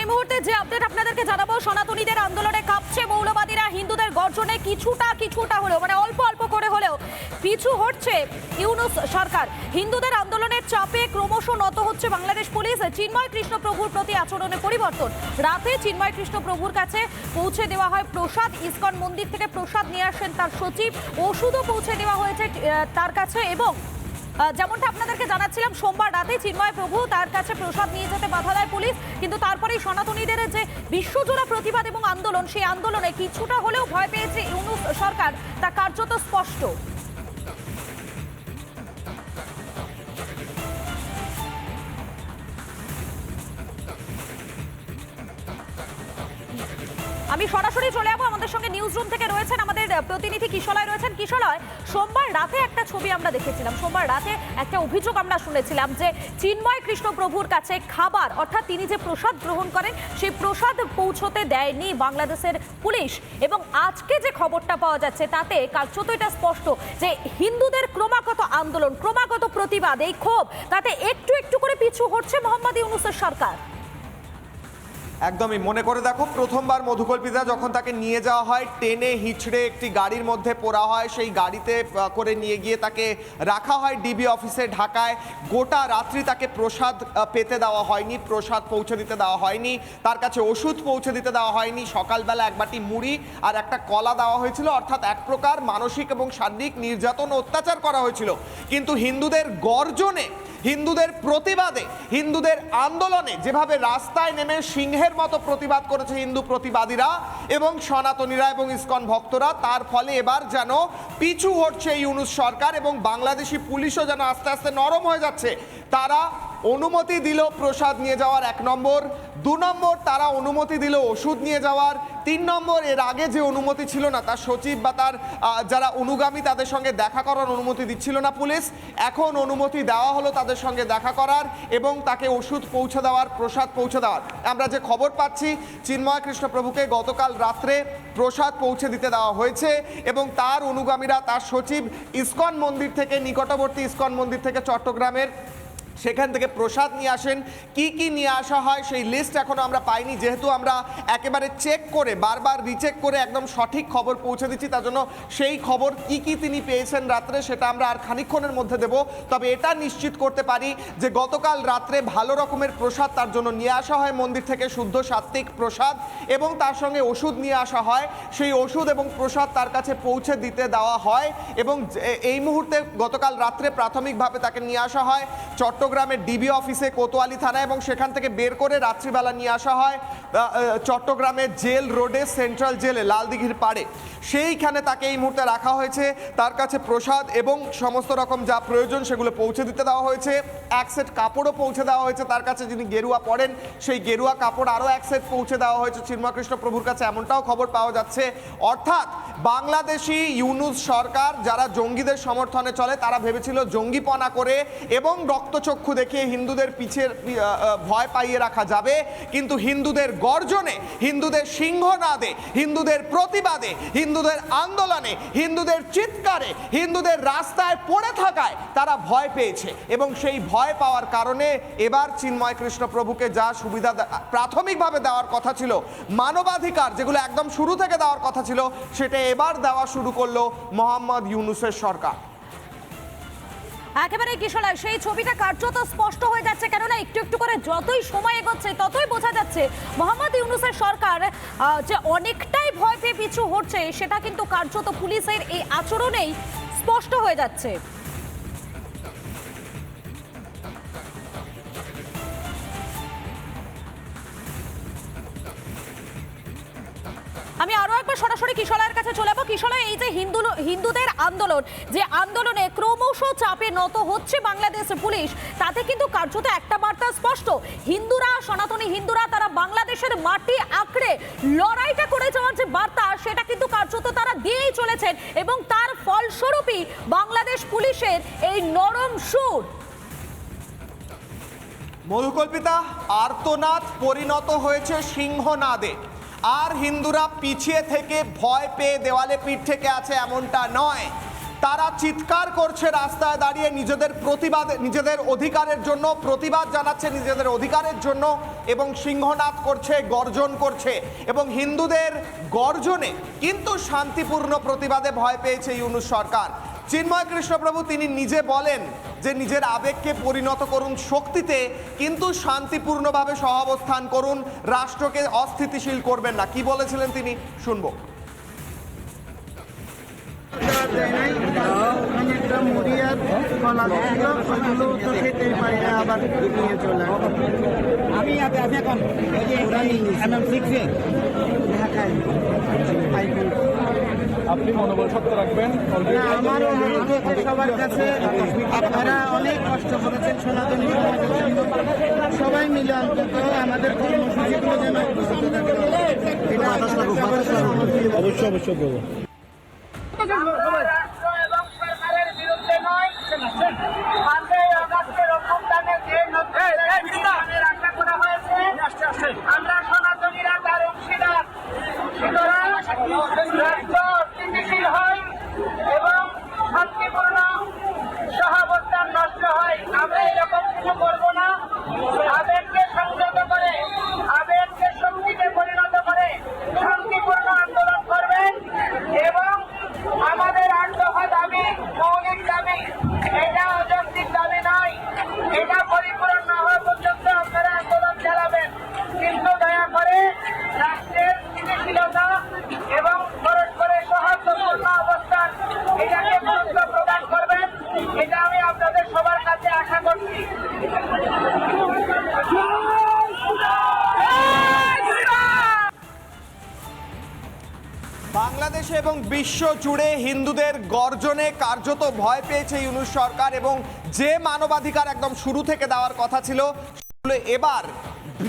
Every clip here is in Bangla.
এই মুহূর্তে যে আপডেট আপনাদেরকে জানাবো, সনাতনীদের আন্দোলনে কাঁপছে মৌলবাদীরা। হিন্দুদের গর্জনে কিছুটা হলেও, মানে অল্প অল্প করে হলেও পিছু হটছে ইউনূস সরকার। হিন্দুদের আন্দোলনের চাপে ক্রমশ নত হচ্ছে বাংলাদেশ পুলিশ। চিন্ময় কৃষ্ণ প্রভুর প্রতি আচরণে পরিবর্তন। রাতে চিন্ময় কৃষ্ণ প্রভুর কাছে পৌঁছে দেওয়া হয় প্রসাদ। ইসকন মন্দির থেকে প্রসাদ নিয়ে আসেন তার সচিব। ওষুধও পৌঁছে দেওয়া হয়েছে তার কাছে। এবং যেমনটা আপনাদেরকে জানাচ্ছিলাম, সোমবার রাতে চিন্ময় প্রভু তার কাছে প্রসাদ নিয়ে যেতে বাধা দেয় পুলিশ। কিন্তু তারপরেই সনাতনীদের যে বিশ্বজোড়া প্রতিবাদ এবং আন্দোলন, সেই আন্দোলনে কিছুটা হলেও ভয় পেয়েছে ইউনূস সরকার, তা কার্যত স্পষ্ট। আমি সরাসরি চলে যাবো, আমাদের সঙ্গে নিউজ রুম থেকে রয়েছেন আমাদের প্রতিনিধি কিশলয় রয়েছেন। কিশলয়, সোমবার রাতে একটা ছবি আমরা দেখেছিলাম, সোমবার রাতে একটা অভিযোগ আমরা শুনেছিলাম যে চিন্ময় কৃষ্ণ প্রভুর কাছে খাবার, অর্থাৎ তিনি যে প্রসাদ গ্রহণ করেন সেই প্রসাদ পৌঁছতে দেয়নি বাংলাদেশের পুলিশ। এবং আজকে যে খবরটা পাওয়া যাচ্ছে তাতে কার্যত এটা স্পষ্ট যে হিন্দুদের ক্রমাগত আন্দোলন, ক্রমাগত প্রতিবাদ, এই ক্ষোভ, তাতে একটু একটু করে পিছু হটছে মোহাম্মদ ইউনূসের সরকার। একদমই মনে করে দেখো, প্রথমবার মধুকল্পিতা যখন তাকে নিয়ে যাওয়া হয় টেনে হিচড়ে একটি গাড়ির মধ্যে পোড়া হয়, সেই গাড়িতে করে নিয়ে গিয়ে তাকে রাখা হয় ডিবি অফিসে ঢাকায়। গোটা রাত্রি তাকে প্রসাদ পেতে দেওয়া হয়নি, প্রসাদ পৌঁছে দিতে দেওয়া হয়নি, তার কাছে ওষুধ পৌঁছে দিতে দেওয়া হয়নি। সকালবেলা এক বাটি মুড়ি আর একটা কলা দেওয়া হয়েছিল, অর্থাৎ এক প্রকার মানসিক এবং শারীরিক নির্যাতন অত্যাচার করা হয়েছিল। কিন্তু হিন্দুদের গর্জনে, হিন্দুদের প্রতিবাদে, হিন্দুদের আন্দোলনে যেভাবে রাস্তায় নেমে সিংহের মতো প্রতিবাদ করেছে হিন্দু প্রতিবাদীরা এবং সনাতনীরা এবং ইসকন ভক্তরা, তার ফলে এবার যেন পিছু হটছে ইউনূস সরকার এবং বাংলাদেশি পুলিশও যেন আস্তে আস্তে নরম হয়ে যাচ্ছে। তারা অনুমতি দিল প্রসাদ নিয়ে যাওয়ার, 1 নম্বর। 2 নম্বর, তারা অনুমতি দিল ওষুধ নিয়ে যাওয়ার। 3 নম্বর, এর আগে যে অনুমতি ছিল না, তার সচিব বা তার যারা অনুগামী তাদের সঙ্গে দেখা করার অনুমতি দিচ্ছিল না পুলিশ, এখন অনুমতি দেওয়া হলো তাদের সঙ্গে দেখা করার এবং তাকে ওষুধ পৌঁছে দেওয়ার, প্রসাদ পৌঁছে দেওয়ার। আমরা যে খবর পাচ্ছি, চিন্ময় কৃষ্ণ প্রভুকে গতকাল রাত্রে প্রসাদ পৌঁছে দিতে দেওয়া হয়েছে এবং তার অনুগামীরা, তার সচিব ইসকন মন্দির থেকে, নিকটবর্তী ইসকন মন্দির থেকে চট্টগ্রামের, সেখান থেকে প্রসাদ নিয়ে আসেন। কি কি নিয়ে আসা হয় সেই লিস্ট এখনো আমরা পাইনি, যেহেতু আমরা একেবারে চেক করে, বারবার রিচেক করে একদম সঠিক খবর পৌঁছে দিচ্ছি, তার জন্য সেই খবর কি কি তিনি পেয়েছেন রাত্রে সেটা আমরা আর খানিকক্ষণের মধ্যে দেব। তবে এটা নিশ্চিত করতে পারি যে গতকাল রাত্রে ভালো রকমের প্রসাদ তার জন্য নিয়ে আসা হয় মন্দির থেকে, শুদ্ধ সাত্ত্বিক প্রসাদ, এবং তার সঙ্গে ওষুধ নিয়ে আসা হয়। সেই ওষুধ এবং প্রসাদ তার কাছে পৌঁছে দিতে দেওয়া হয় এবং এই মুহূর্তে গতকাল রাত্রে প্রাথমিকভাবে তাকে নিয়ে আসা হয় চট্টগ্রামের ডিবি অফিসে, কোতোয়ালি থানা, এবং সেখান থেকে বের করে রাত্রিবেলা নিয়ে আসা হয় চট্টগ্রামের জেল রোডে, সেন্ট্রাল জেলে, লালদিঘির পাড়ে। সেইখানে তাকে এই মুহূর্তে রাখা হয়েছে। তার কাছে প্রসাদ এবং সমস্ত রকম যা প্রয়োজন সেগুলো পৌঁছে দিতে দেওয়া হয়েছে। 1 সেট কাপড়ও পৌঁছে দেওয়া হয়েছে তার কাছে, যিনি গেরুয়া পরেন সেই গেরুয়া কাপড় আরও 1 সেট পৌঁছে দেওয়া হয়েছে চিন্ময় কৃষ্ণ প্রভুর কাছে, এমনটাও খবর পাওয়া যাচ্ছে। অর্থাৎ বাংলাদেশি ইউনূস সরকার, যারা জঙ্গিদের সমর্থনে চলে, তারা ভেবেছিল জঙ্গিপনা করে এবং রক্তচক্ষু দেখিয়ে হিন্দুদের পিছের ভয় পাইয়ে রাখা যাবে, কিন্তু হিন্দুদের গর্জনে, হিন্দুদের সিংহনাদে, হিন্দুদের প্রতিবাদে, হিন্দুদের আন্দোলনে, হিন্দুদের চিৎকারে, হিন্দুদের রাস্তায় পড়ে থাকায় তারা ভয় পেয়েছে এবং সেই ভয় পাওয়ার কারণে এবার চিন্ময় কৃষ্ণ প্রভুকে যা সুবিধা প্রাথমিকভাবে দেওয়ার কথা ছিল, মানবাধিকার যেগুলো একদম শুরু থেকে দেওয়ার কথা ছিল, সেটা এবার দেওয়া শুরু করলো মোহাম্মদ ইউনূসের সরকার। একেবারে কিশোর, সেই ছবিটা কার্যত স্পষ্ট হয়ে যাচ্ছে, কেননা একটু একটু করে যতই সময় এগোচ্ছে ততই বোঝা যাচ্ছে মোহাম্মদ ইউনূসের সরকার যে অনেকটাই ভয় পেয়ে পিছু হচ্ছে, সেটা কিন্তু কার্যত পুলিশের এই আচরণেই স্পষ্ট হয়ে যাচ্ছে। আমি আরো একবার সরাসরি কিশলয়ের কাছে চলে যাবো। কিশলয়, এই যে হিন্দুদের আন্দোলন, যে আন্দোলনে ক্রমশ চাপে নত হচ্ছে বাংলাদেশ পুলিশ, তাতে কিন্তু কার্যত একটা বার্তা স্পষ্ট, হিন্দুরা, সনাতনী হিন্দুরা, তারা বাংলাদেশের মাটি আঁকড়ে লড়াইটা করে যাওয়ার যে বার্তা, সেটা কিন্তু কার্যত তারা দিয়েই চলেছেন এবং তার ফলস্বরূপই বাংলাদেশ পুলিশের এই নরম সুর। মধুকল্পিতা, আর্তনাদ পরিণত হয়েছে সিংহনাদে। আর হিন্দুরা পিছিয়ে থেকে ভয় পেয়ে দেওয়ালে পিঠ থেকে আছে এমনটা নয়, তারা চিৎকার করছে রাস্তায় দাঁড়িয়ে নিজেদের অধিকারের জন্য, প্রতিবাদ জানাচ্ছে নিজেদের অধিকারের জন্য এবং সিংহনাদ করছে, গর্জন করছে। এবং হিন্দুদের গর্জনে কিন্তু শান্তিপূর্ণ প্রতিবাদে ভয় পেয়েছে ইউনূস সরকার। চিন্ময় কৃষ্ণপ্রভু তিনি নিজে বলেন যে নিজের আবেগকে পরিণত করুন শক্তিতে, কিন্তু শান্তিপূর্ণভাবে সহাবস্থান করুন, রাষ্ট্রকে অস্থিতিশীল করবেন না। কি বলেছিলেন তিনি, শুনবো। অনেকটা মরিয়ার কলা ছিল, ওইগুলো তো খেতেই পারি না, আবার নিয়ে চলে আমি এখন ঢাকায় আপনি মনোবল শক্ত রাখবেন। আমার অনুরোধ হচ্ছে সবার কাছে, আপনারা অনেক কষ্ট করেছেন সনাতনী সমাজের জন্য, সবাই মিলে অন্তত আমাদের কর্মসূচিগুলো যেন অবশ্যই দেবো। রাষ্ট্র এবং সরকারের বিরুদ্ধে নয়, 5ই আগস্টের অভ্যুত্থানের যে নতুন আশা করা হয়েছে, আমরা সনাতনীরা তার অংশীদার। সুতরাং রাষ্ট্র অস্থিতিশীল হয় এবং শান্তিপূর্ণ সহাবস্থান নষ্ট হয়, আমরা এরকম কিছু করবো না। আবেগকে সংযত করে, আবেগকে শক্তিতে পরিণত করে শান্তিপূর্ণ আন্দোলন করবেন। এবং আমাদের 8 দফা দাবি মৌলিক দাবি, এটা অযৌক্তিক দাবি নয়, এটা পরিপূরণ না হওয়া পর্যন্ত আপনারা আন্দোলন চালাবেন। কিন্তু দয়া করে রাষ্ট্রের স্থিতিশীলতা এবং পরস্পরের সৌহার্দ্যপূর্ণ অবস্থান, এটাকে গুরুত্ব প্রদান করবেন, এটা আমি আপনাদের সবার কাছে আশা করছি। বাংলাদেশে এবং বিশ্ব জুড়ে হিন্দুদের গর্জনে কার্যত ভয় পেয়েছে ইউনূস সরকার, এবং যে মানবাধিকার একদম শুরু থেকে দেওয়ার কথা ছিল সেগুলো এবার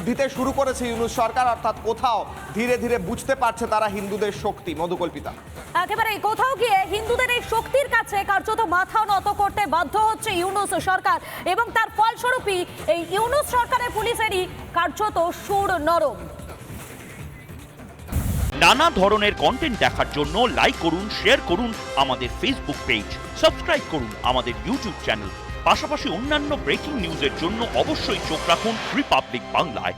দিতে শুরু করেছে ইউনূস সরকার। অর্থাৎ কোথাও ধীরে ধীরে বুঝতে পারছে তারা হিন্দুদের শক্তি। মধুকল্পিতা, একেবারে কোথাও গিয়ে হিন্দুদের এই শক্তির কাছে কার্যত মাথা নত করতে বাধ্য হচ্ছে ইউনূস সরকার, এবং তার ফলস্বরূপই এই ইউনূস সরকারের পুলিশেরই কার্যত সুর নরম। নানা ধরনের কন্টেন্ট দেখার জন্য লাইক করুন, শেয়ার করুন আমাদের ফেসবুক পেজ, সাবস্ক্রাইব করুন আমাদের ইউটিউব চ্যানেল। পাশাপাশি অন্যান্য ব্রেকিং নিউজের জন্য অবশ্যই চোখ রাখুন রিপাবলিক বাংলায়।